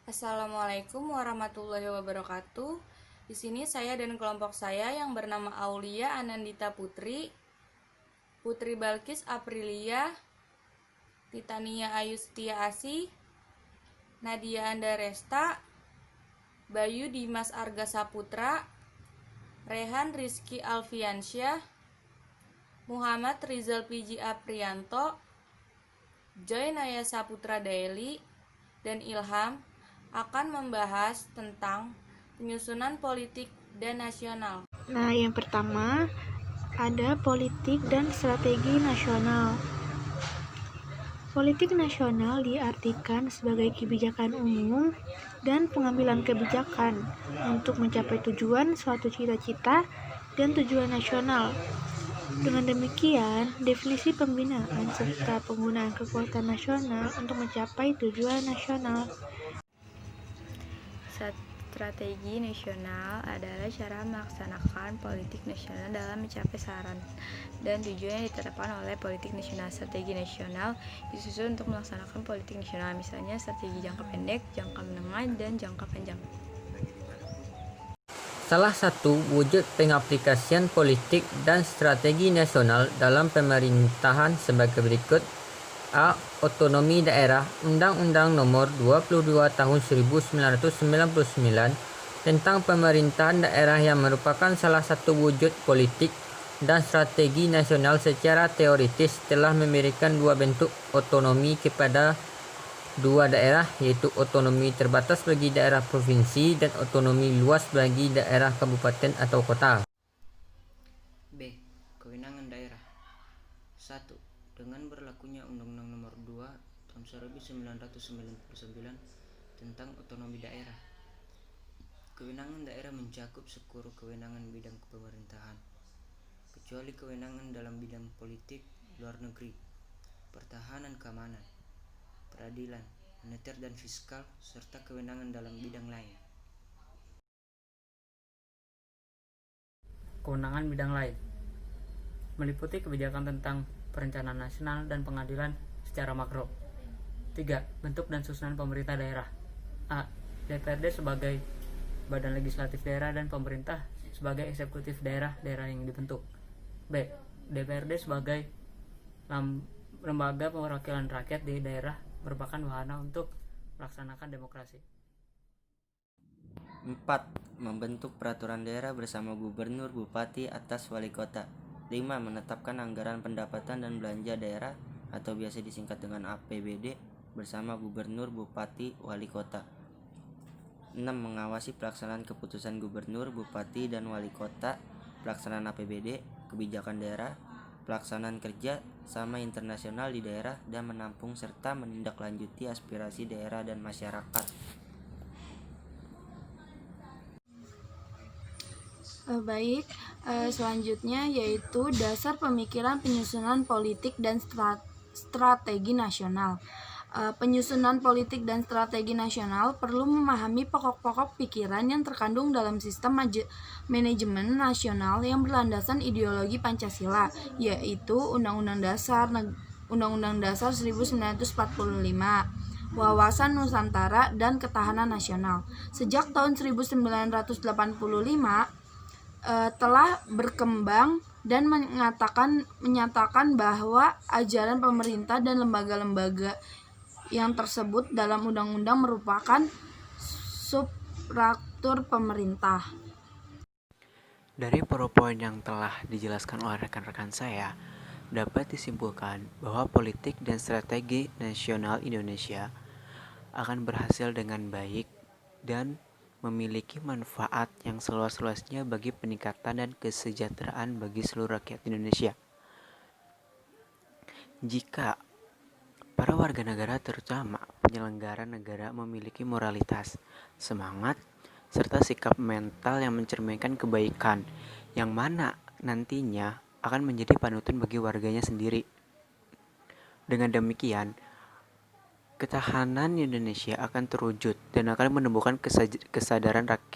Assalamualaikum warahmatullahi wabarakatuh. Di sini saya dan kelompok saya yang bernama Aulia Anandita Putri, Putri Balkis Aprilia, Titania Ayu Setia Asih, Nadia Andaresta, Bayu Dimas Arga Saputra, Rehan Rizky Alfiansyah, Muhammad Rizal Piji Aprianto, Joy Naya Saputra Daily, dan Ilham akan membahas tentang penyusunan politik dan nasional. Nah, yang pertama ada politik dan strategi nasional. Politik nasional diartikan sebagai kebijakan umum dan pengambilan kebijakan untuk mencapai tujuan suatu cita-cita dan tujuan nasional. Dengan demikian, definisi pembinaan serta penggunaan kekuatan nasional untuk mencapai tujuan nasional. Strategi nasional adalah cara melaksanakan politik nasional dalam mencapai sasaran dan tujuan yang ditetapkan oleh politik nasional. Strategi nasional disusun untuk melaksanakan politik nasional, misalnya strategi jangka pendek, jangka menengah, dan jangka panjang. Salah satu wujud pengaplikasian politik dan strategi nasional dalam pemerintahan sebagai berikut. A. Otonomi daerah. Undang-Undang Nomor 22 Tahun 1999 tentang pemerintahan daerah yang merupakan salah satu wujud politik dan strategi nasional secara teoritis telah memberikan dua bentuk otonomi kepada dua daerah, yaitu otonomi terbatas bagi daerah provinsi dan otonomi luas bagi daerah kabupaten atau kota. B. Kewenangan daerah. 1. Dengan berlakunya Undang-Undang Nomor 2 Tahun 1999 tentang otonomi daerah, kewenangan daerah mencakup seluruh kewenangan bidang pemerintahan, kecuali kewenangan dalam bidang politik, luar negeri, pertahanan keamanan, peradilan, moneter dan fiskal, serta kewenangan dalam bidang lain. Kewenangan bidang lain meliputi kebijakan tentang perencanaan nasional dan pengadilan secara makro. 3. Bentuk dan susunan pemerintah daerah. A. DPRD sebagai badan legislatif daerah dan pemerintah sebagai eksekutif daerah-daerah yang dibentuk. B. DPRD sebagai lembaga perwakilan rakyat di daerah merupakan wahana untuk melaksanakan demokrasi. 4. Membentuk peraturan daerah bersama gubernur, bupati, atas wali kota. 5. Menetapkan anggaran pendapatan dan belanja daerah atau biasa disingkat dengan APBD bersama gubernur, bupati, wali kota. 6. Mengawasi pelaksanaan keputusan gubernur, bupati, dan wali kota, pelaksanaan APBD, kebijakan daerah, pelaksanaan kerja sama internasional di daerah, dan menampung serta menindaklanjuti aspirasi daerah dan masyarakat. Selanjutnya yaitu dasar pemikiran penyusunan politik dan strategi nasional. Penyusunan politik dan strategi nasional perlu memahami pokok-pokok pikiran yang terkandung dalam sistem manajemen nasional yang berlandasan ideologi Pancasila, yaitu Undang-Undang Dasar 1945, Wawasan Nusantara, dan Ketahanan Nasional. Sejak tahun 1985 telah berkembang dan menyatakan bahwa ajaran pemerintah dan lembaga-lembaga yang tersebut dalam undang-undang merupakan substruktur pemerintah. Dari poin yang telah dijelaskan oleh rekan-rekan saya, dapat disimpulkan bahwa politik dan strategi nasional Indonesia akan berhasil dengan baik dan memiliki manfaat yang seluas-luasnya bagi peningkatan dan kesejahteraan bagi seluruh rakyat Indonesia. Jika para warga negara, terutama penyelenggara negara, memiliki moralitas, semangat, serta sikap mental yang mencerminkan kebaikan, yang mana nantinya akan menjadi panutan bagi warganya sendiri. Dengan demikian, ketahanan Indonesia akan terwujud dan akan menumbuhkan kesadaran rakyat